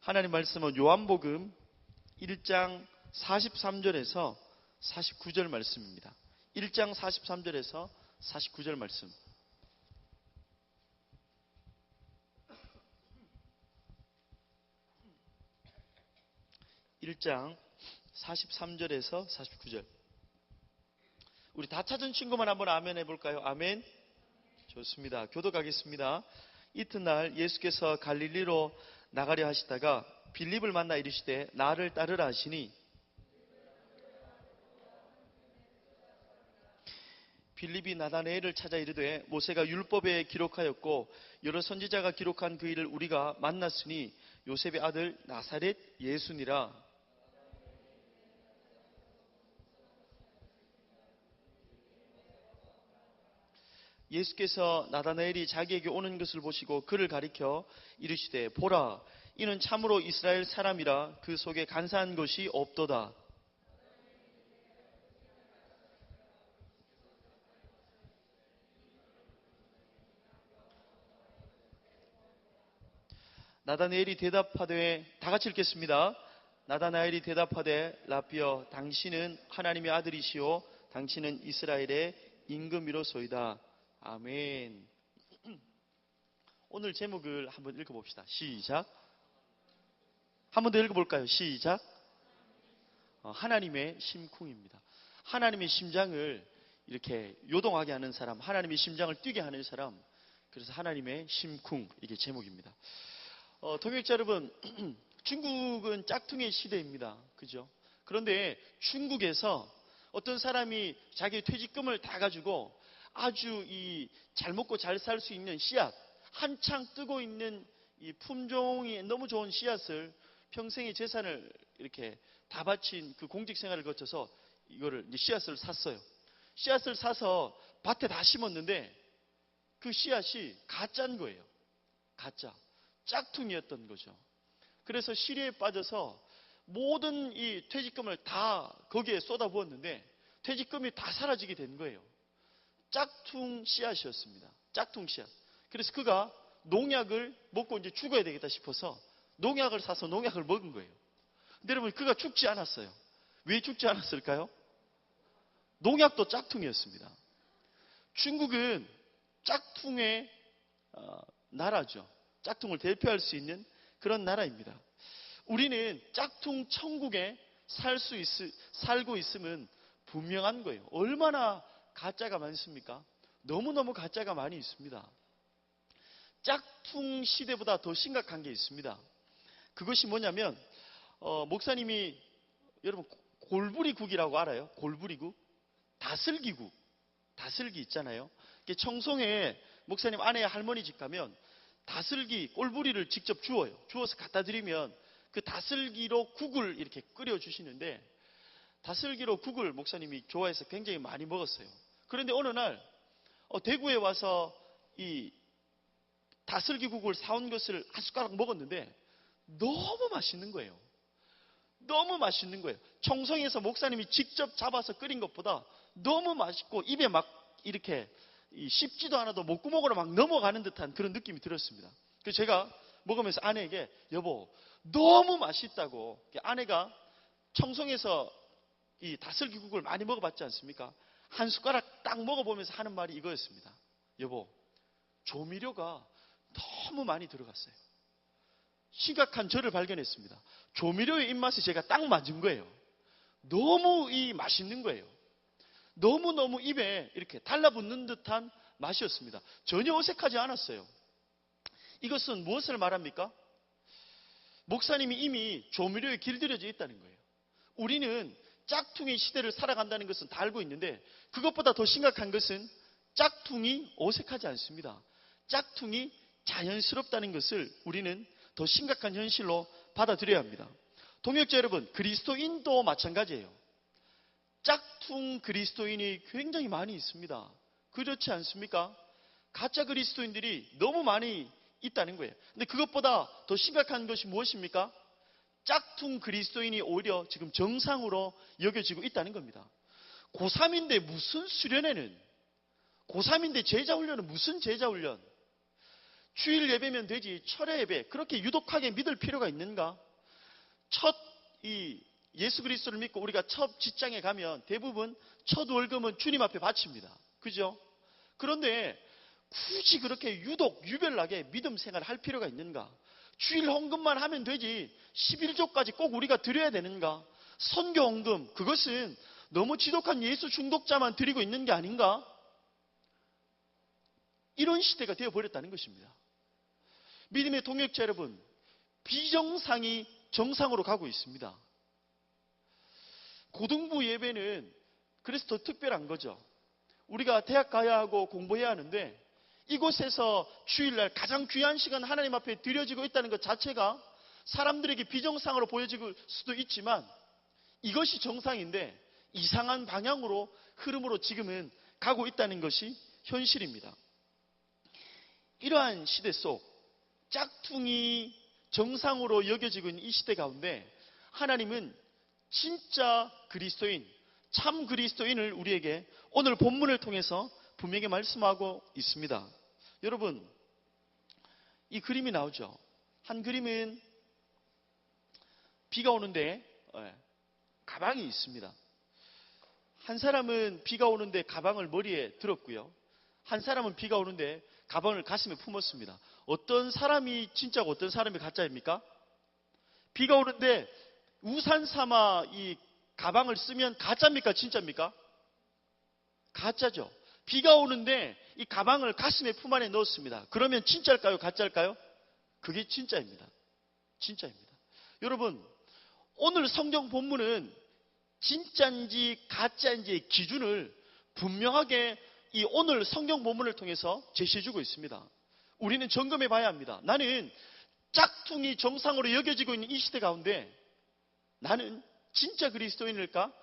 하나님 말씀은 요한복음 1장 43절에서 49절 말씀입니다. 1장 43절에서 49절 말씀. (1장 43절에서 49절) 우리 다 찾은 친구만 한번 아멘 해볼까요? 아멘. 좋습니다. 교독하겠습니다. 이튿날 예수께서 갈릴리로 나가려 하시다가 빌립을 만나 이르시되 나를 따르라 하시니 빌립이 나다나엘을 찾아 이르되 모세가 율법에 기록하였고 여러 선지자가 기록한 그 일을 우리가 만났으니 요셉의 아들 나사렛 예수니라. 예수께서 나다나엘이 자기에게 오는 것을 보시고 그를 가리켜 이르시되 보라, 이는 참으로 이스라엘 사람이라 그 속에 간사한 것이 없도다. 나다나엘이 대답하되, 다 같이 읽겠습니다. 나다나엘이 대답하되 라비여, 당신은 하나님의 아들이시오 당신은 이스라엘의 임금이로소이다. 아멘. 오늘 제목을 한번 읽어봅시다. 시작. 한 번 더 읽어볼까요? 시작. 하나님의 심쿵입니다. 하나님의 심장을 이렇게 요동하게 하는 사람, 하나님의 심장을 뛰게 하는 사람, 그래서 하나님의 심쿵, 이게 제목입니다. 동역자 여러분, 중국은 짝퉁의 시대입니다. 그죠? 그런데 중국에서 어떤 사람이 자기 퇴직금을 다 가지고 아주 잘 먹고 잘 살 수 있는 씨앗, 한창 뜨고 있는 이 품종이 너무 좋은 씨앗을 평생의 재산을 이렇게 다 바친 그 공직 생활을 거쳐서 이거를 이제 씨앗을 샀어요. 씨앗을 사서 밭에 다 심었는데 그 씨앗이 가짜인 거예요. 가짜. 짝퉁이었던 거죠. 그래서 시리에 빠져서 모든 이 퇴직금을 다 거기에 쏟아부었는데 퇴직금이 다 사라지게 된 거예요. 짝퉁 씨앗이었습니다. 짝퉁 씨앗. 그래서 그가 농약을 먹고 이제 죽어야 되겠다 싶어서 농약을 사서 농약을 먹은 거예요. 근데 여러분, 그가 죽지 않았어요. 왜 죽지 않았을까요? 농약도 짝퉁이었습니다. 중국은 짝퉁의 나라죠. 짝퉁을 대표할 수 있는 그런 나라입니다. 우리는 짝퉁 천국에 살고 있으면 분명한 거예요. 얼마나 가짜가 많습니까? 너무너무 가짜가 많이 있습니다. 짝퉁 시대보다 더 심각한 게 있습니다. 그것이 뭐냐면 목사님이 여러분 골부리국이라고 알아요? 골부리국? 다슬기국. 다슬기 있잖아요. 청송에 목사님 아내 할머니 집 가면 다슬기 꼴부리를 직접 주어요. 주워서 갖다 드리면 그 다슬기로 국을 이렇게 끓여 주시는데 다슬기로 국을 목사님이 좋아해서 굉장히 많이 먹었어요. 그런데 어느 날 대구에 와서 이 다슬기국을 사온 것을 한 숟가락 먹었는데 너무 맛있는 거예요. 너무 맛있는 거예요. 청송에서 목사님이 직접 잡아서 끓인 것보다 너무 맛있고 입에 막 이렇게 씹지도 않아도 목구멍으로 막 넘어가는 듯한 그런 느낌이 들었습니다. 그래서 제가 먹으면서 아내에게 여보 너무 맛있다고, 아내가 청송에서 이 다슬기국을 많이 먹어봤지 않습니까? 한 숟가락 딱 먹어보면서 하는 말이 이거였습니다. 여보, 조미료가 너무 많이 들어갔어요. 심각한 저를 발견했습니다. 조미료의 입맛이 제가 딱 맞은 거예요. 너무 맛있는 거예요. 너무너무 입에 이렇게 달라붙는 듯한 맛이었습니다. 전혀 어색하지 않았어요. 이것은 무엇을 말합니까? 목사님이 이미 조미료에 길들여져 있다는 거예요. 우리는 짝퉁의 시대를 살아간다는 것은 다 알고 있는데 그것보다 더 심각한 것은 짝퉁이 어색하지 않습니다. 짝퉁이 자연스럽다는 것을 우리는 더 심각한 현실로 받아들여야 합니다. 동역자 여러분, 그리스도인도 마찬가지예요. 짝퉁 그리스도인이 굉장히 많이 있습니다. 그렇지 않습니까? 가짜 그리스도인들이 너무 많이 있다는 거예요. 근데 그것보다 더 심각한 것이 무엇입니까? 짝퉁 그리스도인이 오히려 지금 정상으로 여겨지고 있다는 겁니다. 고3인데 무슨 수련회는, 고3인데 제자훈련은 무슨 제자훈련? 주일 예배면 되지 철야 예배 그렇게 유독하게 믿을 필요가 있는가? 첫 예수 그리스도를 믿고 우리가 첫 직장에 가면 대부분 첫 월급은 주님 앞에 바칩니다. 그죠? 그런데 굳이 그렇게 유독 유별나게 믿음 생활을 할 필요가 있는가? 주일 헌금만 하면 되지 11조까지 꼭 우리가 드려야 되는가? 선교 헌금 그것은 너무 지독한 예수 중독자만 드리고 있는 게 아닌가? 이런 시대가 되어버렸다는 것입니다. 믿음의 동역자 여러분, 비정상이 정상으로 가고 있습니다. 고등부 예배는 그래서 더 특별한 거죠. 우리가 대학 가야 하고 공부해야 하는데 이곳에서 주일날 가장 귀한 시간 하나님 앞에 드려지고 있다는 것 자체가 사람들에게 비정상으로 보여질 수도 있지만 이것이 정상인데 이상한 방향으로 흐름으로 지금은 가고 있다는 것이 현실입니다. 이러한 시대 속 짝퉁이 정상으로 여겨지고 있는 이 시대 가운데 하나님은 진짜 그리스도인, 참 그리스도인을 우리에게 오늘 본문을 통해서 분명히 말씀하고 있습니다. 여러분, 이 그림이 나오죠. 한 그림은 비가 오는데 가방이 있습니다. 한 사람은 비가 오는데 가방을 머리에 들었고요. 한 사람은 비가 오는데 가방을 가슴에 품었습니다. 어떤 사람이 진짜고 어떤 사람이 가짜입니까? 비가 오는데 우산 삼아 이 가방을 쓰면 가짜입니까? 진짜입니까? 가짜죠. 비가 오는데 이 가방을 가슴에 품 안에 넣었습니다. 그러면 진짜일까요? 가짜일까요? 그게 진짜입니다. 진짜입니다. 여러분, 오늘 성경 본문은 진짜인지 가짜인지의 기준을 분명하게 이 오늘 성경 본문을 통해서 제시해주고 있습니다. 우리는 점검해 봐야 합니다. 나는 짝퉁이 정상으로 여겨지고 있는 이 시대 가운데 나는 진짜 그리스도인일까?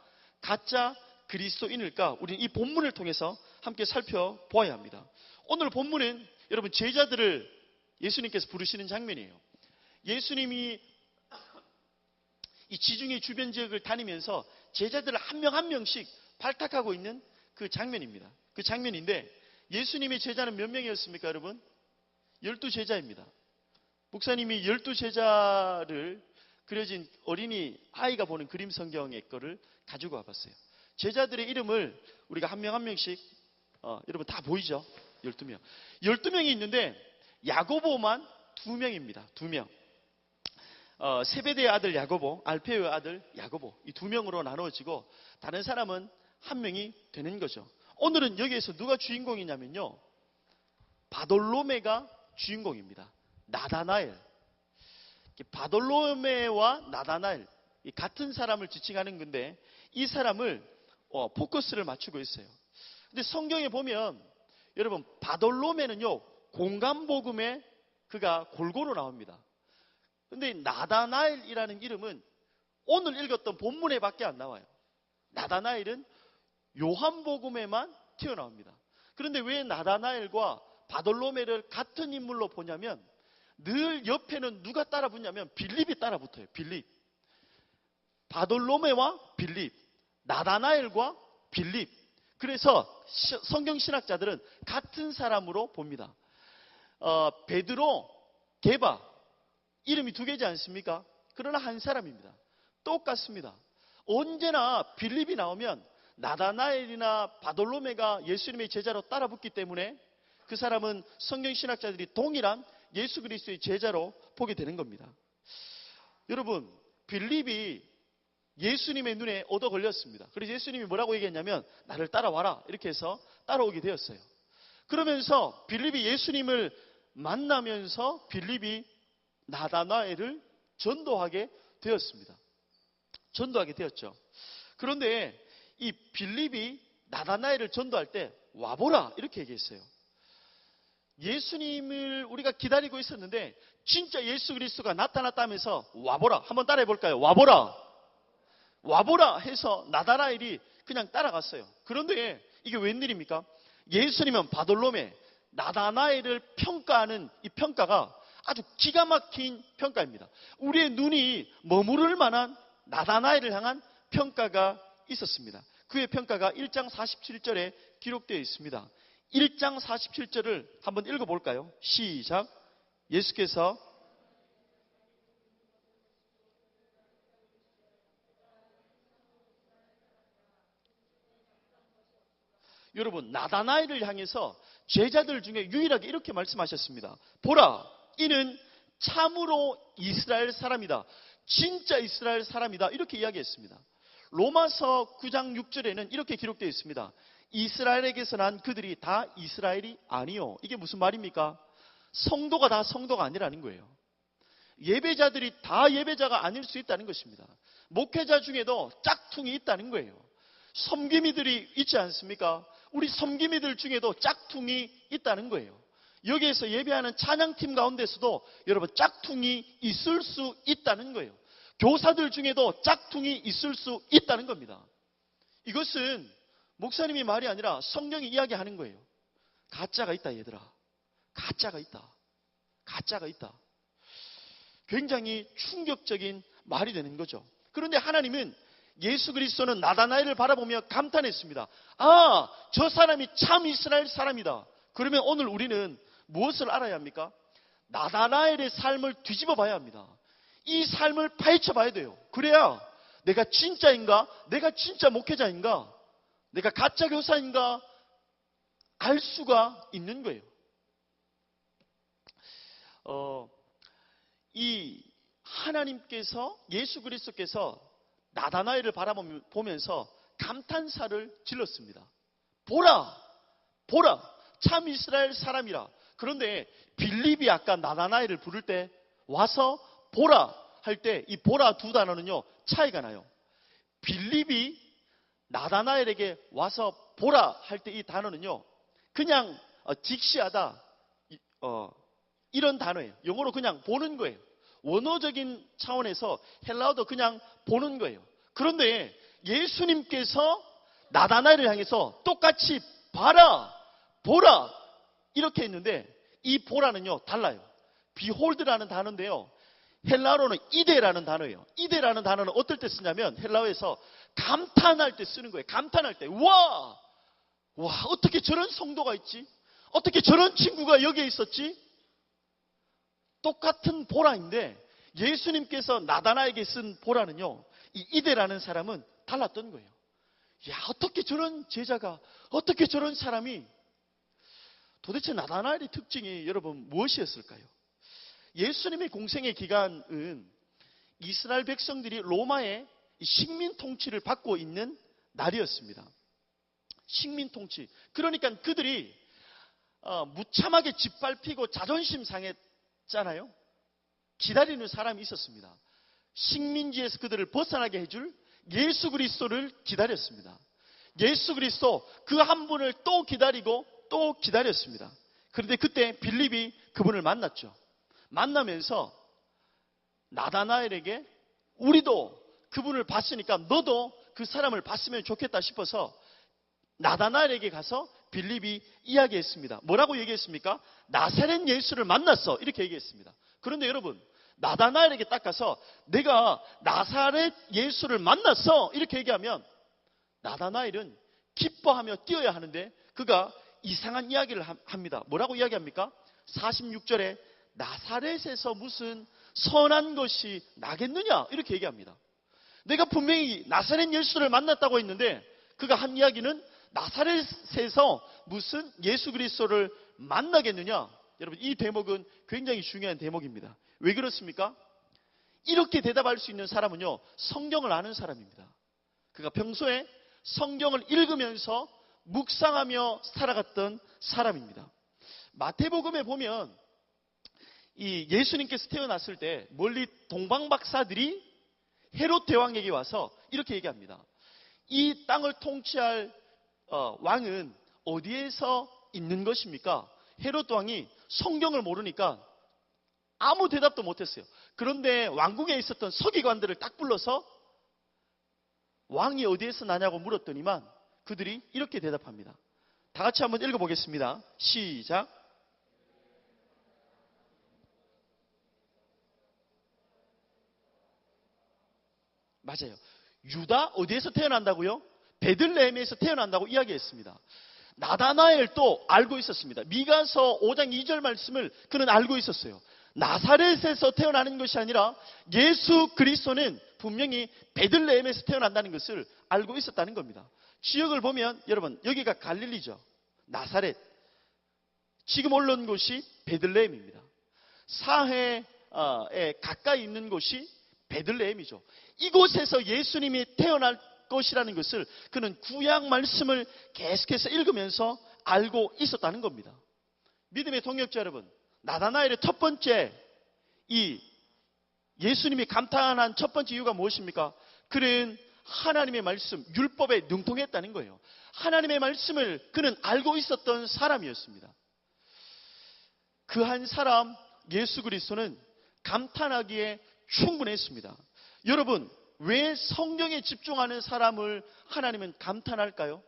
가짜 그리스도인일까? 우리는 이 본문을 통해서 함께 살펴보아야 합니다. 오늘 본문은 여러분 제자들을 예수님께서 부르시는 장면이에요. 예수님이 이 지중해 주변 지역을 다니면서 제자들을 한 명 한 명씩 발탁하고 있는 그 장면입니다. 그 장면인데 예수님의 제자는 몇 명이었습니까, 여러분? 12제자입니다. 목사님이 12제자를 그려진 어린이 아이가 보는 그림 성경의 거를 가지고 와봤어요. 제자들의 이름을 우리가 한 명 한 명씩 여러분 다 보이죠? 12명. 12명이 있는데 야고보만 2명입니다. 2명. 세베대의 아들 야고보, 알페오의 아들 야고보 이 2명으로 나누어지고 다른 사람은 한 명이 되는 거죠. 오늘은 여기에서 누가 주인공이냐면요. 바돌로메가 주인공입니다. 나다나엘. 바돌로메와 나다나엘 같은 사람을 지칭하는 건데 이 사람을 포커스를 맞추고 있어요. 근데 성경에 보면 여러분 바돌로메는요 공간복음에 그가 골고루 나옵니다. 근데 나다나엘이라는 이름은 오늘 읽었던 본문에 밖에 안 나와요. 나다나엘은 요한복음에만 튀어나옵니다. 그런데 왜 나다나엘과 바돌로메를 같은 인물로 보냐면 늘 옆에는 누가 따라 붙냐면 빌립이 따라 붙어요. 빌립. 바돌로메와 빌립, 나다나엘과 빌립. 그래서 성경신학자들은 같은 사람으로 봅니다. 베드로, 게바 이름이 2개지 않습니까? 그러나 한 사람입니다. 똑같습니다. 언제나 빌립이 나오면 나다나엘이나 바돌로메가 예수님의 제자로 따라붙기 때문에 그 사람은 성경신학자들이 동일한 예수 그리스도의 제자로 보게 되는 겁니다. 여러분, 빌립이 예수님의 눈에 얻어 걸렸습니다. 그래서 예수님이 뭐라고 얘기했냐면 나를 따라와라 이렇게 해서 따라오게 되었어요. 그러면서 빌립이 예수님을 만나면서 빌립이 나다나엘을 전도하게 되었습니다. 전도하게 되었죠. 그런데 이 빌립이 나다나엘을 전도할 때 와보라 이렇게 얘기했어요. 예수님을 우리가 기다리고 있었는데 진짜 예수 그리스도가 나타났다면서 와보라. 한번 따라해 볼까요? 와보라. 와보라 해서 나다나엘이 그냥 따라갔어요. 그런데 이게 웬일입니까? 예수님은 바돌로메, 나다나엘을 평가하는 이 평가가 아주 기가 막힌 평가입니다. 우리의 눈이 머무를 만한 나다나엘을 향한 평가가 있었습니다. 그의 평가가 1장 47절에 기록되어 있습니다. 1장 47절을 한번 읽어볼까요? 시작. 예수께서 여러분, 나다나엘을 향해서 제자들 중에 유일하게 이렇게 말씀하셨습니다. 보라, 이는 참으로 이스라엘 사람이다. 진짜 이스라엘 사람이다. 이렇게 이야기했습니다. 로마서 9장 6절에는 이렇게 기록되어 있습니다. 이스라엘에게서 난 그들이 다 이스라엘이 아니요. 이게 무슨 말입니까? 성도가 다 성도가 아니라는 거예요. 예배자들이 다 예배자가 아닐 수 있다는 것입니다. 목회자 중에도 짝퉁이 있다는 거예요. 섬기미들이 있지 않습니까? 우리 섬기미들 중에도 짝퉁이 있다는 거예요. 여기에서 예배하는 찬양팀 가운데서도 여러분 짝퉁이 있을 수 있다는 거예요. 교사들 중에도 짝퉁이 있을 수 있다는 겁니다. 이것은 목사님이 말이 아니라 성경이 이야기하는 거예요. 가짜가 있다, 얘들아. 가짜가 있다. 가짜가 있다. 굉장히 충격적인 말이 되는 거죠. 그런데 하나님은 예수 그리스도는 나다나엘을 바라보며 감탄했습니다. 아, 저 사람이 참 이스라엘 사람이다. 그러면 오늘 우리는 무엇을 알아야 합니까? 나다나엘의 삶을 뒤집어 봐야 합니다. 이 삶을 파헤쳐 봐야 돼요. 그래야 내가 진짜인가? 내가 진짜 목회자인가? 내가 가짜 교사인가? 알 수가 있는 거예요. 이 하나님께서, 예수 그리스도께서 나다나엘을 바라보면서 감탄사를 질렀습니다. 보라, 보라, 참 이스라엘 사람이라. 그런데 빌립이 아까 나다나엘을 부를 때 와서 보라 할 때 이 보라 두 단어는요 차이가 나요. 빌립이 나다나엘에게 와서 보라 할 때 이 단어는요 그냥 직시하다 이런 단어예요. 영어로 그냥 보는 거예요. 원어적인 차원에서 헬라어도 그냥 보는 거예요. 그런데 예수님께서 나다나엘을 향해서 똑같이 봐라, 보라 이렇게 했는데 이 보라는요 달라요. behold라는 단어인데요. 헬라어로는 이데라는 단어예요. 이데라는 단어는 어떨 때 쓰냐면 헬라어에서 감탄할 때 쓰는 거예요. 감탄할 때 와 어떻게 저런 성도가 있지? 어떻게 저런 친구가 여기에 있었지? 똑같은 보라인데 예수님께서 나다나에게 쓴 보라는요 이 이데라는 사람은 달랐던 거예요. 야, 어떻게 저런 제자가, 어떻게 저런 사람이, 도대체 나다나엘의 특징이 여러분 무엇이었을까요? 예수님의 공생의 기간은 이스라엘 백성들이 로마의 식민 통치를 받고 있는 날이었습니다. 식민 통치. 그러니까 그들이 무참하게 짓밟히고 자존심 상했잖아요. 기다리는 사람이 있었습니다. 식민지에서 그들을 벗어나게 해줄 예수 그리스도를 기다렸습니다. 예수 그리스도 그 한 분을 또 기다리고 또 기다렸습니다. 그런데 그때 빌립이 그분을 만났죠. 만나면서 나다나엘에게 우리도 그분을 봤으니까 너도 그 사람을 봤으면 좋겠다 싶어서 나다나엘에게 가서 빌립이 이야기했습니다. 뭐라고 얘기했습니까? 나사렛 예수를 만났어. 이렇게 얘기했습니다. 그런데 여러분, 나다나엘에게 딱 가서 내가 나사렛 예수를 만났어. 이렇게 얘기하면 나다나엘은 기뻐하며 뛰어야 하는데 그가 이상한 이야기를 합니다. 뭐라고 이야기합니까? 46절에 나사렛에서 무슨 선한 것이 나겠느냐? 이렇게 얘기합니다. 내가 분명히 나사렛 예수를 만났다고 했는데 그가 한 이야기는 나사렛에서 무슨 예수 그리스도를 만나겠느냐? 여러분, 이 대목은 굉장히 중요한 대목입니다. 왜 그렇습니까? 이렇게 대답할 수 있는 사람은요 성경을 아는 사람입니다. 그가 평소에 성경을 읽으면서 묵상하며 살아갔던 사람입니다. 마태복음에 보면 이 예수님께서 태어났을 때 멀리 동방 박사들이 헤롯 대왕에게 와서 이렇게 얘기합니다. 이 땅을 통치할 왕은 어디에서 있는 것입니까? 헤롯 왕이 성경을 모르니까 아무 대답도 못했어요. 그런데 왕궁에 있었던 서기관들을 딱 불러서 왕이 어디에서 나냐고 물었더니만 그들이 이렇게 대답합니다. 다 같이 한번 읽어보겠습니다. 시작. 맞아요. 유다 어디에서 태어난다고요? 베들레헴에서 태어난다고 이야기했습니다. 나다나엘도 알고 있었습니다. 미가서 5장 2절 말씀을 그는 알고 있었어요. 나사렛에서 태어나는 것이 아니라 예수 그리스도는 분명히 베들레헴에서 태어난다는 것을 알고 있었다는 겁니다. 지역을 보면 여러분 여기가 갈릴리죠. 나사렛. 지금 올라온 곳이 베들레헴입니다. 사해에 가까이 있는 곳이 베들레헴이죠. 이곳에서 예수님이 태어날 것이라는 것을 그는 구약 말씀을 계속해서 읽으면서 알고 있었다는 겁니다. 믿음의 동역자 여러분, 나다나엘의 첫 번째 이 예수님이 감탄한 첫 번째 이유가 무엇입니까? 그는 하나님의 말씀, 율법에 능통했다는 거예요. 하나님의 말씀을 그는 알고 있었던 사람이었습니다. 그 한 사람 예수 그리스도는 감탄하기에 충분했습니다. 여러분, 왜 성경에 집중하는 사람을 하나님은 감탄할까요?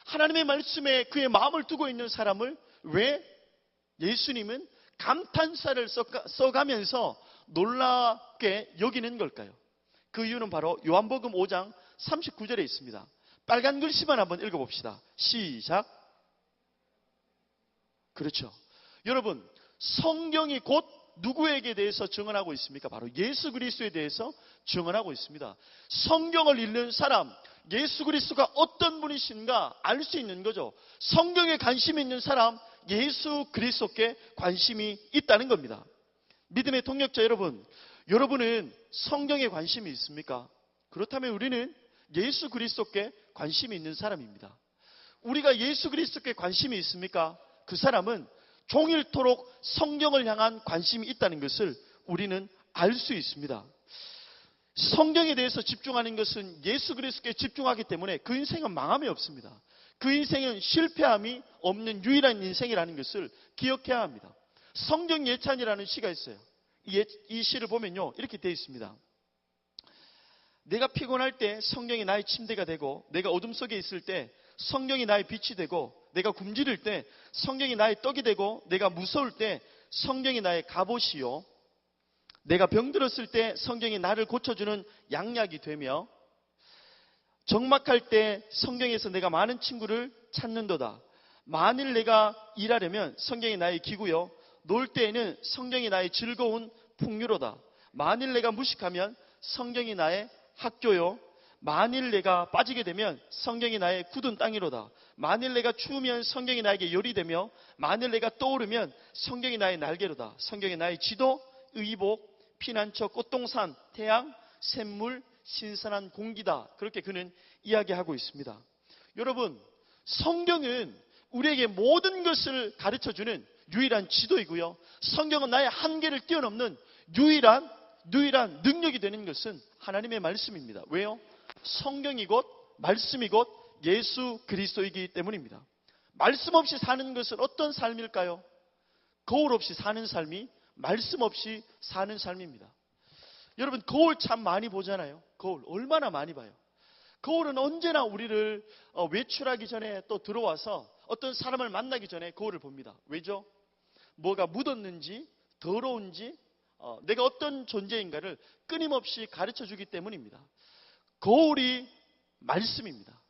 하나님의 말씀에 그의 마음을 두고 있는 사람을 왜 예수님은 감탄사를 써가면서 놀랍게 여기는 걸까요? 그 이유는 바로 요한복음 5장 39절에 있습니다. 빨간 글씨만 한번 읽어봅시다. 시작. 그렇죠. 여러분, 성경이 곧 누구에게 대해서 증언하고 있습니까? 바로 예수 그리스도에 대해서 증언하고 있습니다. 성경을 읽는 사람, 예수 그리스도가 어떤 분이신가 알 수 있는 거죠. 성경에 관심이 있는 사람, 예수 그리스도께 관심이 있다는 겁니다. 믿음의 동역자 여러분, 여러분은 성경에 관심이 있습니까? 그렇다면 우리는 예수 그리스도께 관심이 있는 사람입니다. 우리가 예수 그리스도께 관심이 있습니까? 그 사람은 종일토록 성경을 향한 관심이 있다는 것을 우리는 알 수 있습니다. 성경에 대해서 집중하는 것은 예수 그리스도께 집중하기 때문에 그 인생은 망함이 없습니다. 그 인생은 실패함이 없는 유일한 인생이라는 것을 기억해야 합니다. 성경 예찬이라는 시가 있어요. 이 시를 보면요, 이렇게 되어 있습니다. 내가 피곤할 때 성경이 나의 침대가 되고, 내가 어둠 속에 있을 때 성경이 나의 빛이 되고, 내가 굶주릴 때 성경이 나의 떡이 되고, 내가 무서울 때 성경이 나의 갑옷이요, 내가 병들었을 때 성경이 나를 고쳐주는 양약이 되며, 적막할 때 성경에서 내가 많은 친구를 찾는도다. 만일 내가 일하려면 성경이 나의 기구요, 놀 때에는 성경이 나의 즐거운 풍류로다. 만일 내가 무식하면 성경이 나의 학교요, 만일 내가 빠지게 되면 성경이 나의 굳은 땅이로다. 만일 내가 추우면 성경이 나에게 열이 되며, 만일 내가 떠오르면 성경이 나의 날개로다. 성경이 나의 지도, 의복, 피난처, 꽃동산, 태양, 샘물, 신선한 공기다. 그렇게 그는 이야기하고 있습니다. 여러분, 성경은 우리에게 모든 것을 가르쳐주는 유일한 지도이고요, 성경은 나의 한계를 뛰어넘는 유일한 능력이 되는 것은 하나님의 말씀입니다. 왜요? 성경이 곧 말씀이 곧 예수 그리스도이기 때문입니다. 말씀 없이 사는 것은 어떤 삶일까요? 거울 없이 사는 삶이 말씀 없이 사는 삶입니다. 여러분, 거울 참 많이 보잖아요. 거울 얼마나 많이 봐요. 거울은 언제나 우리를 외출하기 전에 또 들어와서 어떤 사람을 만나기 전에 거울을 봅니다. 왜죠? 뭐가 묻었는지, 더러운지, 내가 어떤 존재인가를 끊임없이 가르쳐주기 때문입니다. 거울이 말씀입니다.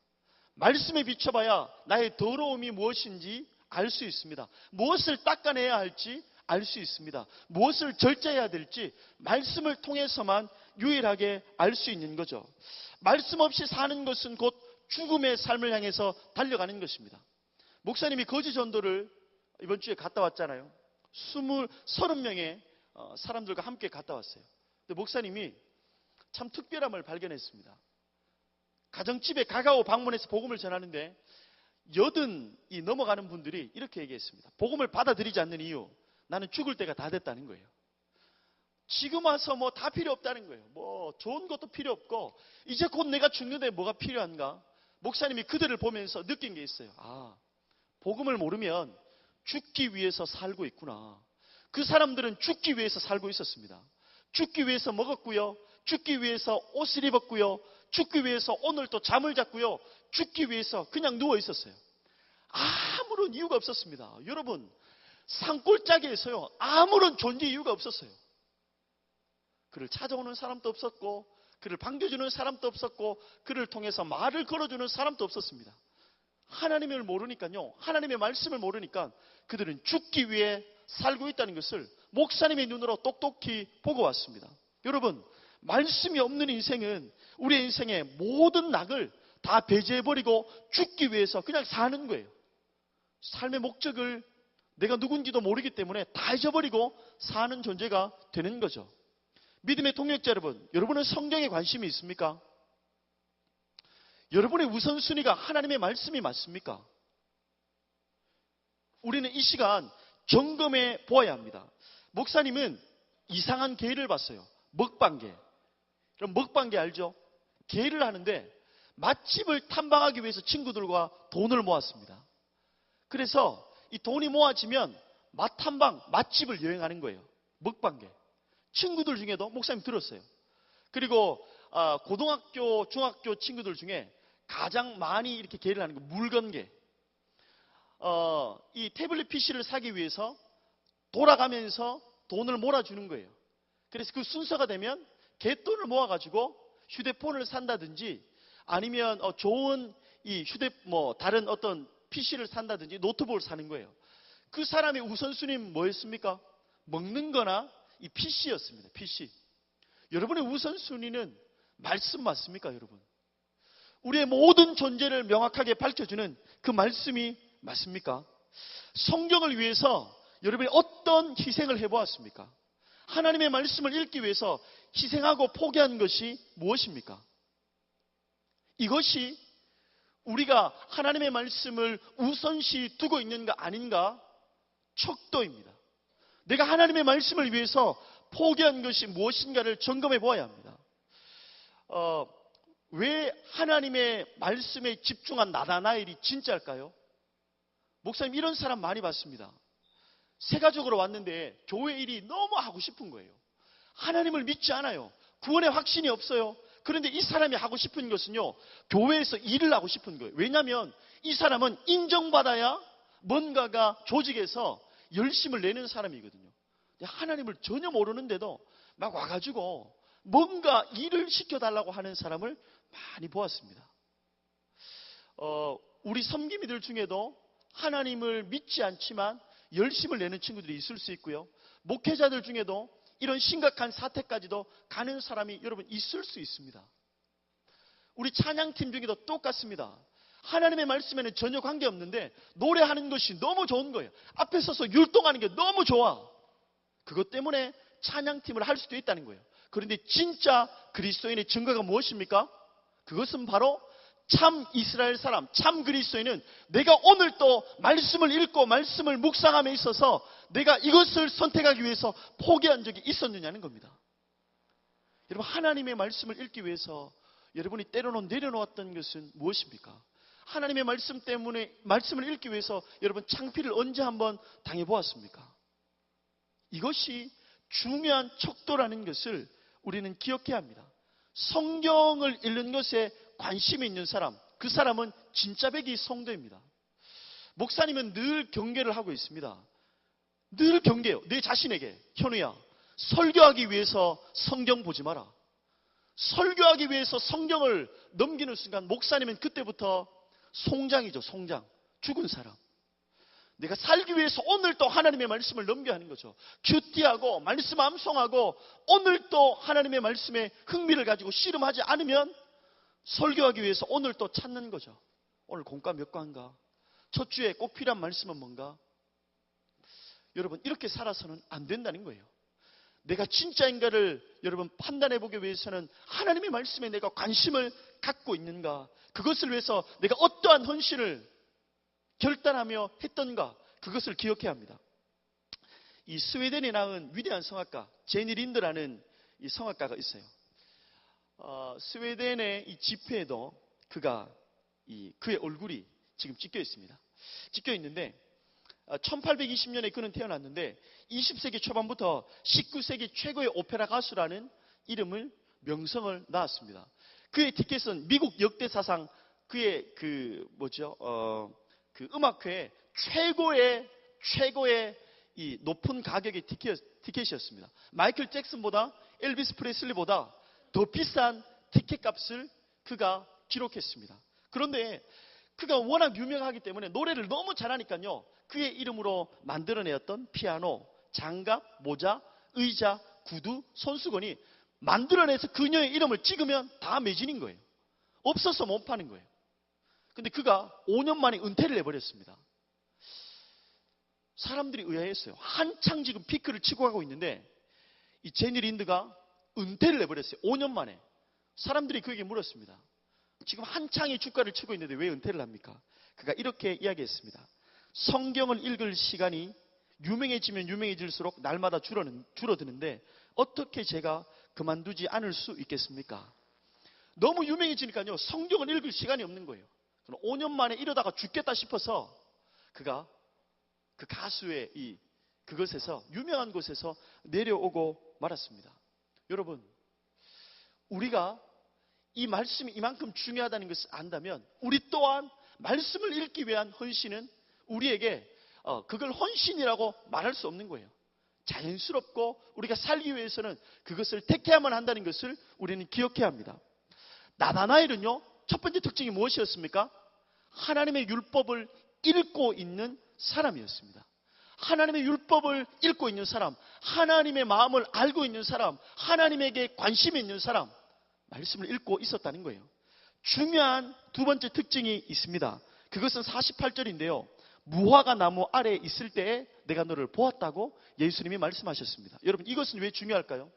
말씀에 비춰봐야 나의 더러움이 무엇인지 알 수 있습니다. 무엇을 닦아내야 할지 알 수 있습니다. 무엇을 절제해야 될지 말씀을 통해서만 유일하게 알 수 있는 거죠. 말씀 없이 사는 것은 곧 죽음의 삶을 향해서 달려가는 것입니다. 목사님이 거지 전도를 이번 주에 갔다 왔잖아요. 30명의 사람들과 함께 갔다 왔어요. 근데 목사님이 참 특별함을 발견했습니다. 가정집에 가가오 방문해서 복음을 전하는데 80이 넘어가는 분들이 이렇게 얘기했습니다. 복음을 받아들이지 않는 이유, 나는 죽을 때가 다 됐다는 거예요. 지금 와서 뭐 다 필요 없다는 거예요. 뭐 좋은 것도 필요 없고 이제 곧 내가 죽는데 뭐가 필요한가? 목사님이 그들을 보면서 느낀 게 있어요. 아, 복음을 모르면 죽기 위해서 살고 있구나. 그 사람들은 죽기 위해서 살고 있었습니다. 죽기 위해서 먹었고요, 죽기 위해서 옷을 입었고요, 죽기 위해서 오늘 또 잠을 잤고요, 죽기 위해서 그냥 누워 있었어요. 아무런 이유가 없었습니다. 여러분, 산골짜기에서요 아무런 존재 이유가 없었어요. 그를 찾아오는 사람도 없었고, 그를 반겨주는 사람도 없었고, 그를 통해서 말을 걸어주는 사람도 없었습니다. 하나님을 모르니까요. 하나님의 말씀을 모르니까 그들은 죽기 위해 살고 있다는 것을 목사님의 눈으로 똑똑히 보고 왔습니다. 여러분, 말씀이 없는 인생은 우리의 인생의 모든 낙을 다 배제해버리고 죽기 위해서 그냥 사는 거예요. 삶의 목적을 내가 누군지도 모르기 때문에 다 잊어버리고 사는 존재가 되는 거죠. 믿음의 동역자 여러분, 여러분은 성경에 관심이 있습니까? 여러분의 우선순위가 하나님의 말씀이 맞습니까? 우리는 이 시간 점검해 보아야 합니다. 목사님은 이상한 개를 봤어요. 먹방개. 그럼 먹방개 알죠? 개를 하는데 맛집을 탐방하기 위해서 친구들과 돈을 모았습니다. 그래서 이 돈이 모아지면 맛탐방, 맛집을 여행하는 거예요. 먹방개. 친구들 중에도 목사님 들었어요. 그리고 고등학교, 중학교 친구들 중에 가장 많이 이렇게 개를 하는 거 물건개. 이 태블릿 PC를 사기 위해서 돌아가면서 돈을 몰아주는 거예요. 그래서 그 순서가 되면 개돈을 모아가지고 휴대폰을 산다든지 아니면 좋은 이 다른 어떤 PC를 산다든지 노트북을 사는 거예요. 그 사람의 우선순위는 뭐였습니까? 먹는 거나 이 PC였습니다. PC. 여러분의 우선순위는 말씀 맞습니까, 여러분? 우리의 모든 존재를 명확하게 밝혀주는 그 말씀이 맞습니까? 성경을 위해서 여러분이 어떤 희생을 해보았습니까? 하나님의 말씀을 읽기 위해서 희생하고 포기한 것이 무엇입니까? 이것이 우리가 하나님의 말씀을 우선시 두고 있는가 아닌가 척도입니다. 내가 하나님의 말씀을 위해서 포기한 것이 무엇인가를 점검해 보아야 합니다. 왜 하나님의 말씀에 집중한 나다나엘이 진짜일까요? 목사님 이런 사람 많이 봤습니다. 새 가족으로 왔는데 교회 일이 너무 하고 싶은 거예요. 하나님을 믿지 않아요. 구원의 확신이 없어요. 그런데 이 사람이 하고 싶은 것은요, 교회에서 일을 하고 싶은 거예요. 왜냐하면 이 사람은 인정받아야 뭔가가 조직에서 열심을 내는 사람이거든요. 하나님을 전혀 모르는데도 막 와가지고 뭔가 일을 시켜달라고 하는 사람을 많이 보았습니다. 우리 섬김이들 중에도 하나님을 믿지 않지만 열심을 내는 친구들이 있을 수 있고요. 목회자들 중에도 이런 심각한 사태까지도 가는 사람이 여러분 있을 수 있습니다. 우리 찬양팀 중에도 똑같습니다. 하나님의 말씀에는 전혀 관계없는데 노래하는 것이 너무 좋은 거예요. 앞에 서서 율동하는 게 너무 좋아. 그것 때문에 찬양팀을 할 수도 있다는 거예요. 그런데 진짜 그리스도인의 증거가 무엇입니까? 그것은 바로 참 이스라엘 사람, 참 그리스도인은 내가 오늘 또 말씀을 읽고 말씀을 묵상함에 있어서 내가 이것을 선택하기 위해서 포기한 적이 있었느냐는 겁니다. 여러분, 하나님의 말씀을 읽기 위해서 여러분이 때로는 내려놓았던 것은 무엇입니까? 하나님의 말씀 때문에 말씀을 읽기 위해서 여러분 창피를 언제 한번 당해보았습니까? 이것이 중요한 척도라는 것을 우리는 기억해야 합니다. 성경을 읽는 것에 관심이 있는 사람, 그 사람은 진짜 백이 성도입니다. 목사님은 늘 경계를 하고 있습니다. 늘 경계요. 내 자신에게, 현우야, 설교하기 위해서 성경 보지 마라. 설교하기 위해서 성경을 넘기는 순간 목사님은 그때부터 송장이죠. 송장. 죽은 사람. 내가 살기 위해서 오늘 또 하나님의 말씀을 넘겨야 하는 거죠. 큐티하고 말씀 암송하고 오늘 또 하나님의 말씀에 흥미를 가지고 씨름하지 않으면 설교하기 위해서 오늘 또 찾는 거죠. 오늘 공과 몇 과인가? 첫 주에 꼭 필요한 말씀은 뭔가? 여러분, 이렇게 살아서는 안 된다는 거예요. 내가 진짜인가를 여러분 판단해 보기 위해서는 하나님의 말씀에 내가 관심을 갖고 있는가? 그것을 위해서 내가 어떠한 헌신을 결단하며 했던가? 그것을 기억해야 합니다. 이 스웨덴에 낳은 위대한 성악가 제니 린드라는 이 성악가가 있어요. 스웨덴의 이 집회에도 그의 얼굴이 지금 찍혀 있습니다. 찍혀 있는데 1820년에 그는 태어났는데 20세기 초반부터 19세기 최고의 오페라 가수라는 명성을 낳았습니다. 그의 티켓은 미국 역대사상 그의 그 음악회의 최고의 이 높은 가격의 티켓이었습니다. 마이클 잭슨보다 엘비스 프레슬리보다 더 비싼 티켓 값을 그가 기록했습니다. 그런데 그가 워낙 유명하기 때문에 노래를 너무 잘하니까요. 그의 이름으로 만들어내었던 피아노, 장갑, 모자, 의자, 구두, 손수건이 만들어내서 그녀의 이름을 찍으면 다 매진인 거예요. 없어서 못 파는 거예요. 근데 그가 5년 만에 은퇴를 해버렸습니다. 사람들이 의아했어요. 한창 지금 피크를 치고 가고 있는데 이 제니 린드가 은퇴를 해버렸어요. 5년 만에. 사람들이 그에게 물었습니다. 지금 한창의 주가를 치고 있는데 왜 은퇴를 합니까? 그가 이렇게 이야기했습니다. 성경을 읽을 시간이 유명해지면 유명해질수록 날마다 줄어드는데 어떻게 제가 그만두지 않을 수 있겠습니까? 너무 유명해지니까요. 성경을 읽을 시간이 없는 거예요. 5년 만에 이러다가 죽겠다 싶어서 그가 그 가수의 그것에서 유명한 곳에서 내려오고 말았습니다. 여러분, 우리가 이 말씀이 이만큼 중요하다는 것을 안다면 우리 또한 말씀을 읽기 위한 헌신은 우리에게 그걸 헌신이라고 말할 수 없는 거예요. 자연스럽고 우리가 살기 위해서는 그것을 택해야만 한다는 것을 우리는 기억해야 합니다. 나다나엘은요, 첫 번째 특징이 무엇이었습니까? 하나님의 율법을 읽고 있는 사람이었습니다. 하나님의 율법을 읽고 있는 사람, 하나님의 마음을 알고 있는 사람, 하나님에게 관심이 있는 사람, 말씀을 읽고 있었다는 거예요. 중요한 두 번째 특징이 있습니다. 그것은 48절인데요. 무화과 나무 아래에 있을 때에 내가 너를 보았다고 예수님이 말씀하셨습니다. 여러분, 이것은 왜 중요할까요?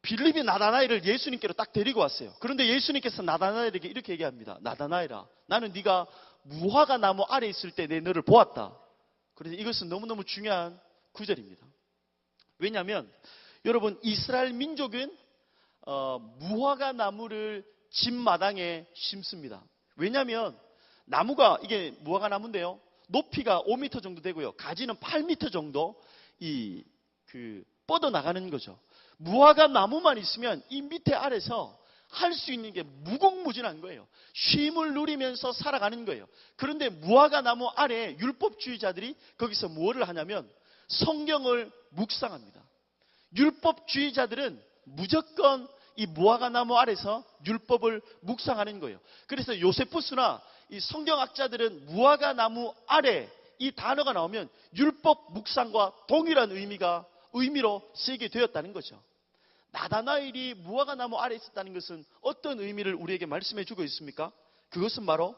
빌립이 나다나엘을 예수님께로 딱 데리고 왔어요. 그런데 예수님께서 나다나엘에게 이렇게 얘기합니다. 나다나엘아, 나는 네가 무화과 나무 아래에 있을 때 내 너를 보았다. 그런데 이것은 너무너무 중요한 구절입니다. 왜냐하면 여러분, 이스라엘 민족은 무화과 나무를 집 마당에 심습니다. 왜냐하면 나무가, 이게 무화과 나무인데요, 높이가 5m 정도 되고요, 가지는 8m 정도 뻗어 나가는 거죠. 무화과 나무만 있으면 이 밑에 아래서 할 수 있는 게 무궁무진한 거예요. 쉼을 누리면서 살아가는 거예요. 그런데 무화과 나무 아래 율법주의자들이 거기서 무엇을 하냐면 성경을 묵상합니다. 율법주의자들은 무조건 이 무화과 나무 아래서 율법을 묵상하는 거예요. 그래서 요세푸스나 이 성경학자들은 무화과 나무 아래 이 단어가 나오면 율법 묵상과 동일한 의미로 쓰이게 되었다는 거죠. 나다나엘이 무화과 나무 아래에 있었다는 것은 어떤 의미를 우리에게 말씀해 주고 있습니까? 그것은 바로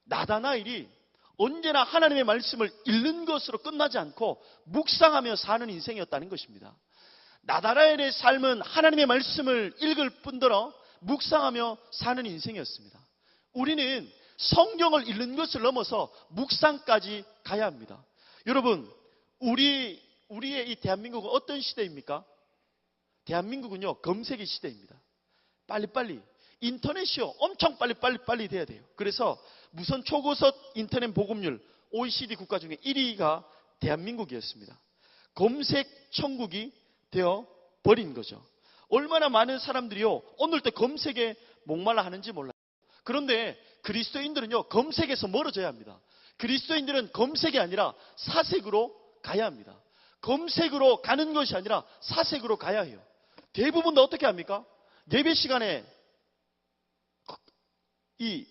나다나엘이 언제나 하나님의 말씀을 읽는 것으로 끝나지 않고 묵상하며 사는 인생이었다는 것입니다. 나다나엘의 삶은 하나님의 말씀을 읽을 뿐더러 묵상하며 사는 인생이었습니다. 우리는 성경을 읽는 것을 넘어서 묵상까지 가야 합니다. 여러분, 우리의 이 대한민국은 어떤 시대입니까? 대한민국은요, 검색의 시대입니다. 빨리빨리. 인터넷이요, 엄청 빨리 돼야 돼요. 그래서 무선 초고속 인터넷 보급률 OECD 국가 중에 1위가 대한민국이었습니다. 검색 천국이 되어 버린 거죠. 얼마나 많은 사람들이요, 오늘도 검색에 목말라 하는지 몰라요. 그런데 그리스도인들은요, 검색에서 멀어져야 합니다. 그리스도인들은 검색이 아니라 사색으로 가야 합니다. 검색으로 가는 것이 아니라 사색으로 가야 해요. 대부분 다 어떻게 합니까? 예배 시간에 이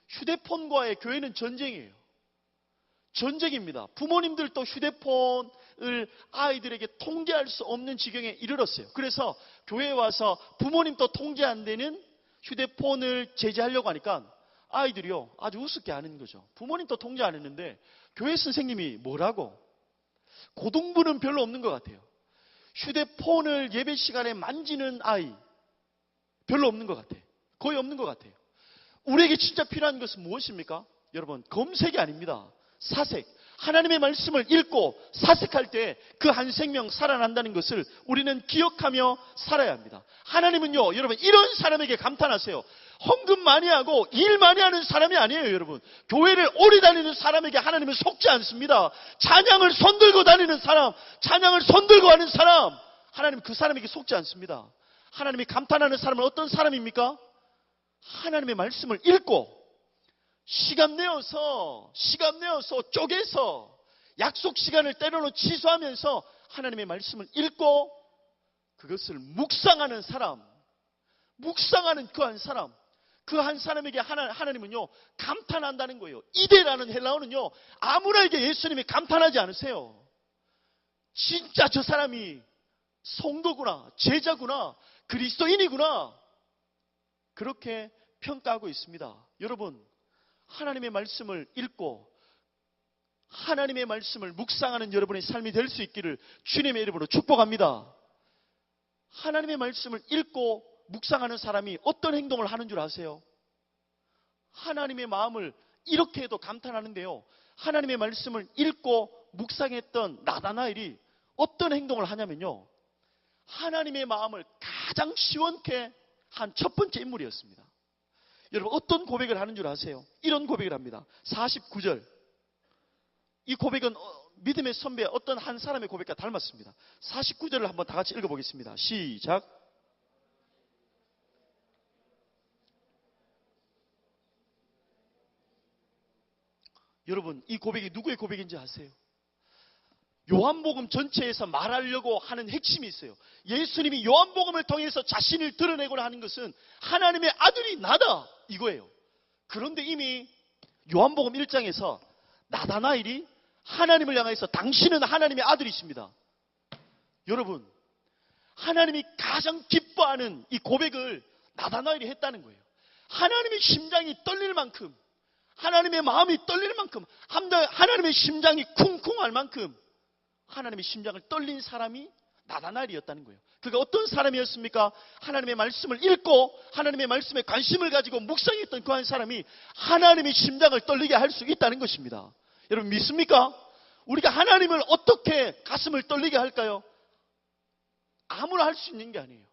휴대폰과의 교회는 전쟁이에요. 전쟁입니다. 부모님들도 휴대폰을 아이들에게 통제할 수 없는 지경에 이르렀어요. 그래서 교회에 와서 부모님도 통제 안 되는 휴대폰을 제재하려고 하니까 아이들이요, 아주 우습게 하는 거죠. 부모님도 통제 안 했는데 교회 선생님이 뭐라고? 고등부는 별로 없는 것 같아요. 휴대폰을 예배 시간에 만지는 아이 별로 없는 것 같아요. 거의 없는 것 같아요. 우리에게 진짜 필요한 것은 무엇입니까? 여러분, 검색이 아닙니다. 사색. 하나님의 말씀을 읽고 사색할 때 그 한 생명 살아난다는 것을 우리는 기억하며 살아야 합니다. 하나님은요, 여러분, 이런 사람에게 감탄하세요. 헌금 많이 하고 일 많이 하는 사람이 아니에요, 여러분. 교회를 오래 다니는 사람에게 하나님은 속지 않습니다. 찬양을 손들고 다니는 사람, 찬양을 손들고 하는 사람, 하나님 그 사람에게 속지 않습니다. 하나님이 감탄하는 사람은 어떤 사람입니까? 하나님의 말씀을 읽고 시간 내어서 쪼개서 약속 시간을 때로는 취소하면서 하나님의 말씀을 읽고 그것을 묵상하는 사람, 묵상하는 그 한 사람, 그 한 사람에게 하나님은요 감탄한다는 거예요. 이데라는 헬라어는요 아무나에게 예수님이 감탄하지 않으세요. 진짜 저 사람이 성도구나, 제자구나, 그리스도인이구나, 그렇게 평가하고 있습니다. 여러분, 하나님의 말씀을 읽고 하나님의 말씀을 묵상하는 여러분의 삶이 될 수 있기를 주님의 이름으로 축복합니다. 하나님의 말씀을 읽고 묵상하는 사람이 어떤 행동을 하는 줄 아세요? 하나님의 마음을 이렇게 해도 감탄하는데요, 하나님의 말씀을 읽고 묵상했던 나다나엘이 어떤 행동을 하냐면요, 하나님의 마음을 가장 시원케 한 첫 번째 인물이었습니다. 여러분, 어떤 고백을 하는 줄 아세요? 이런 고백을 합니다. 49절. 이 고백은 믿음의 선배 어떤 한 사람의 고백과 닮았습니다. 49절을 한번 다 같이 읽어보겠습니다. 시작. 여러분, 이 고백이 누구의 고백인지 아세요? 요한복음 전체에서 말하려고 하는 핵심이 있어요. 예수님이 요한복음을 통해서 자신을 드러내고자 하는 것은 하나님의 아들이 나다, 이거예요. 그런데 이미 요한복음 1장에서 나다나엘이 하나님을 향해서 당신은 하나님의 아들이십니다. 여러분, 하나님이 가장 기뻐하는 이 고백을 나다나엘이 했다는 거예요. 하나님의 심장이 떨릴 만큼, 하나님의 마음이 떨릴 만큼, 하나님의 심장이 쿵쿵할 만큼 하나님의 심장을 떨린 사람이 나다나엘이었다는 거예요. 그가 어떤 사람이었습니까? 하나님의 말씀을 읽고 하나님의 말씀에 관심을 가지고 묵상했던 그 한 사람이 하나님의 심장을 떨리게 할 수 있다는 것입니다. 여러분, 믿습니까? 우리가 하나님을 어떻게 가슴을 떨리게 할까요? 아무나 할 수 있는 게 아니에요.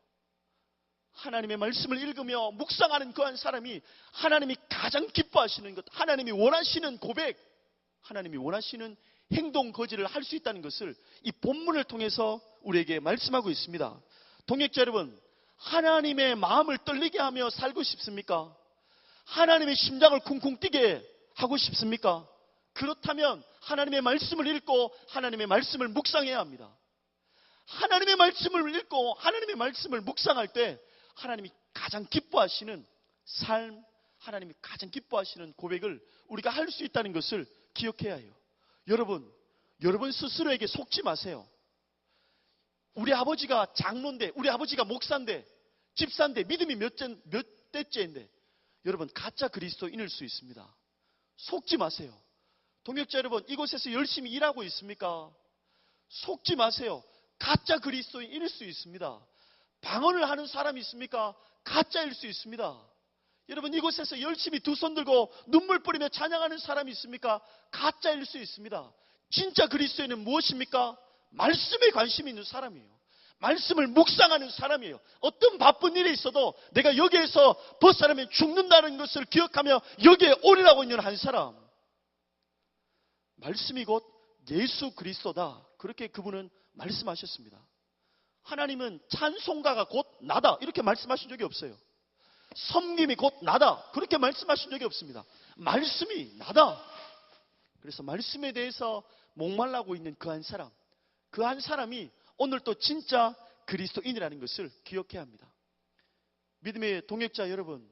하나님의 말씀을 읽으며 묵상하는 그 한 사람이 하나님이 가장 기뻐하시는 것, 하나님이 원하시는 고백, 하나님이 원하시는 행동 거지를 할 수 있다는 것을 이 본문을 통해서 우리에게 말씀하고 있습니다. 동역자 여러분, 하나님의 마음을 떨리게 하며 살고 싶습니까? 하나님의 심장을 쿵쿵 뛰게 하고 싶습니까? 그렇다면 하나님의 말씀을 읽고 하나님의 말씀을 묵상해야 합니다. 하나님의 말씀을 읽고 하나님의 말씀을 묵상할 때 하나님이 가장 기뻐하시는 삶, 하나님이 가장 기뻐하시는 고백을 우리가 할 수 있다는 것을 기억해야 해요. 여러분 스스로에게 속지 마세요. 우리 아버지가 장로인데, 우리 아버지가 목사인데, 집사인데, 믿음이 몇 대째인데, 여러분 가짜 그리스도인일 수 있습니다. 속지 마세요. 동역자 여러분, 이곳에서 열심히 일하고 있습니까? 속지 마세요. 가짜 그리스도인일 수 있습니다. 방언을 하는 사람이 있습니까? 가짜일 수 있습니다. 여러분, 이곳에서 열심히 두 손 들고 눈물 뿌리며 찬양하는 사람이 있습니까? 가짜일 수 있습니다. 진짜 그리스도인은 무엇입니까? 말씀에 관심이 있는 사람이에요. 말씀을 묵상하는 사람이에요. 어떤 바쁜 일에 있어도 내가 여기에서 벗어나면 죽는다는 것을 기억하며 여기에 오리라고 있는 한 사람. 말씀이 곧 예수 그리스도다, 그렇게 그분은 말씀하셨습니다. 하나님은 찬송가가 곧 나다, 이렇게 말씀하신 적이 없어요. 섬김이 곧 나다, 그렇게 말씀하신 적이 없습니다. 말씀이 나다. 그래서 말씀에 대해서 목말라고 있는 그 한 사람, 그 한 사람이 오늘 또 진짜 그리스도인이라는 것을 기억해야 합니다. 믿음의 동역자 여러분,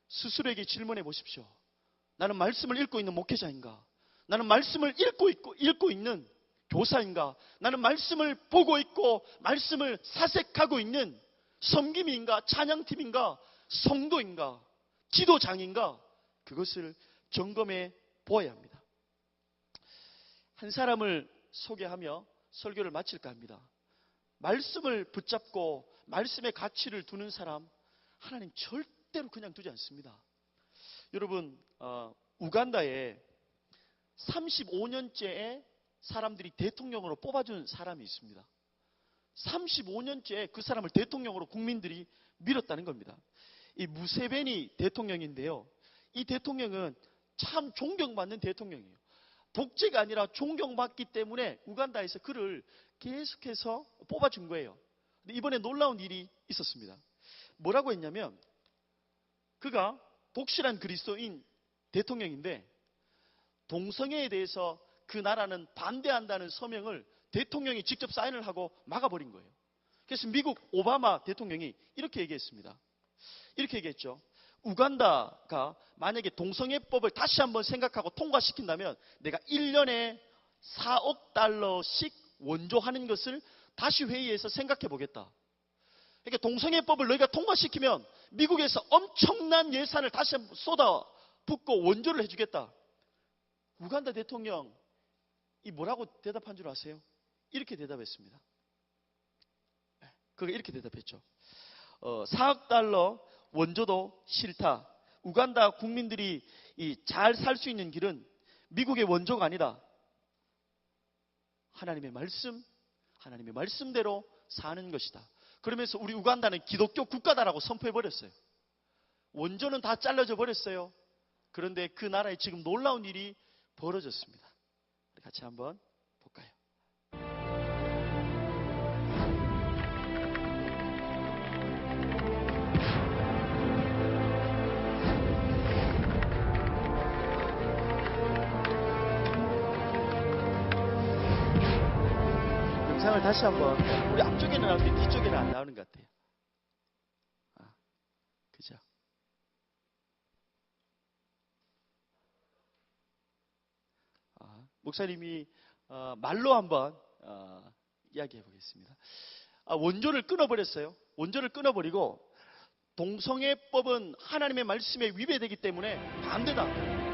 스스로에게 질문해 보십시오. 나는 말씀을 읽고 있는 목회자인가? 나는 말씀을 읽고 있는 교사인가? 나는 말씀을 보고 있고 말씀을 사색하고 있는 섬김인가? 찬양팀인가? 성도인가? 지도장인가? 그것을 점검해 보아야 합니다. 한 사람을 소개하며 설교를 마칠까 합니다. 말씀을 붙잡고 말씀의 가치를 두는 사람, 하나님 절대로 그냥 두지 않습니다. 여러분, 우간다에 35년째에 사람들이 대통령으로 뽑아준 사람이 있습니다. 35년째 그 사람을 대통령으로 국민들이 밀었다는 겁니다. 이 무세베니 대통령인데요, 이 대통령은 참 존경받는 대통령이에요. 독재가 아니라 존경받기 때문에 우간다에서 그를 계속해서 뽑아준 거예요. 근데 이번에 놀라운 일이 있었습니다. 뭐라고 했냐면, 그가 독실한 그리스도인 대통령인데 동성애에 대해서 그 나라는 반대한다는 서명을 대통령이 직접 사인을 하고 막아버린 거예요. 그래서 미국 오바마 대통령이 이렇게 얘기했습니다. 이렇게 얘기했죠. 우간다가 만약에 동성애법을 다시 한번 생각하고 통과시킨다면 내가 1년에 4억 달러씩 원조하는 것을 다시 회의에서 생각해 보겠다. 그러니까 동성애법을 너희가 통과시키면 미국에서 엄청난 예산을 다시 한번 쏟아붓고 원조를 해주겠다. 우간다 대통령이 뭐라고 대답한 줄 아세요? 이렇게 대답했습니다. 그가 이렇게 대답했죠. 4억 달러 원조도 싫다. 우간다 국민들이 잘 살 수 있는 길은 미국의 원조가 아니다. 하나님의 말씀대로 사는 것이다. 그러면서 우리 우간다는 기독교 국가다라고 선포해버렸어요. 원조는 다 잘라져 버렸어요. 그런데 그 나라에 지금 놀라운 일이 벌어졌습니다. 같이 한번 볼까요? 영상을 다시 한번. 우리 앞쪽에는 나오는데 뒤쪽에는 안 나오는 것 같아요. 그죠? 목사님이 말로 한번 이야기해 보겠습니다. 원조를 끊어버렸어요. 원조를 끊어버리고 동성애법은 하나님의 말씀에 위배되기 때문에 반대다.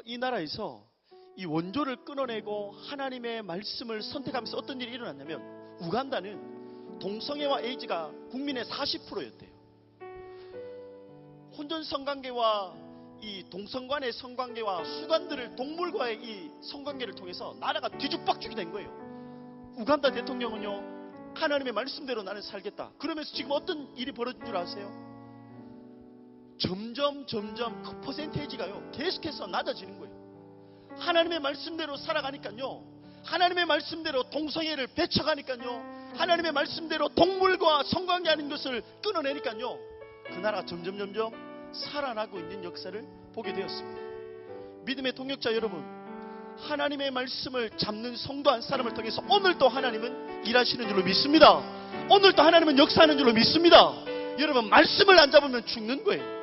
이 나라에서 이 원조를 끊어내고 하나님의 말씀을 선택하면서 어떤 일이 일어났냐면 우간다는 동성애와 에이즈가 국민의 40%였대요. 혼전 성관계와 이 동성간의 성관계와 수간들을 동물과의 이 성관계를 통해서 나라가 뒤죽박죽이 된 거예요. 우간다 대통령은요, 하나님의 말씀대로 나는 살겠다. 그러면서 지금 어떤 일이 벌어진 줄 아세요? 점점 그 퍼센테이지가요 계속해서 낮아지는 거예요. 하나님의 말씀대로 살아가니까요, 하나님의 말씀대로 동성애를 배척하니까요, 하나님의 말씀대로 동물과 성관계하는 것을 끊어내니까요, 그 나라가 점점 살아나고 있는 역사를 보게 되었습니다. 믿음의 동역자 여러분, 하나님의 말씀을 잡는 성도 한 사람을 통해서 오늘도 하나님은 일하시는 줄로 믿습니다. 오늘도 하나님은 역사하는 줄로 믿습니다. 여러분, 말씀을 안 잡으면 죽는 거예요.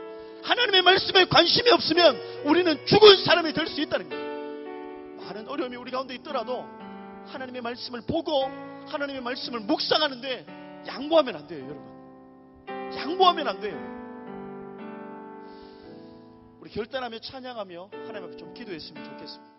하나님의 말씀에 관심이 없으면 우리는 죽은 사람이 될 수 있다는 거예요. 많은 어려움이 우리 가운데 있더라도 하나님의 말씀을 보고 하나님의 말씀을 묵상하는데 양보하면 안 돼요, 여러분. 양보하면 안 돼요. 우리 결단하며 찬양하며 하나님 앞에 좀 기도했으면 좋겠습니다.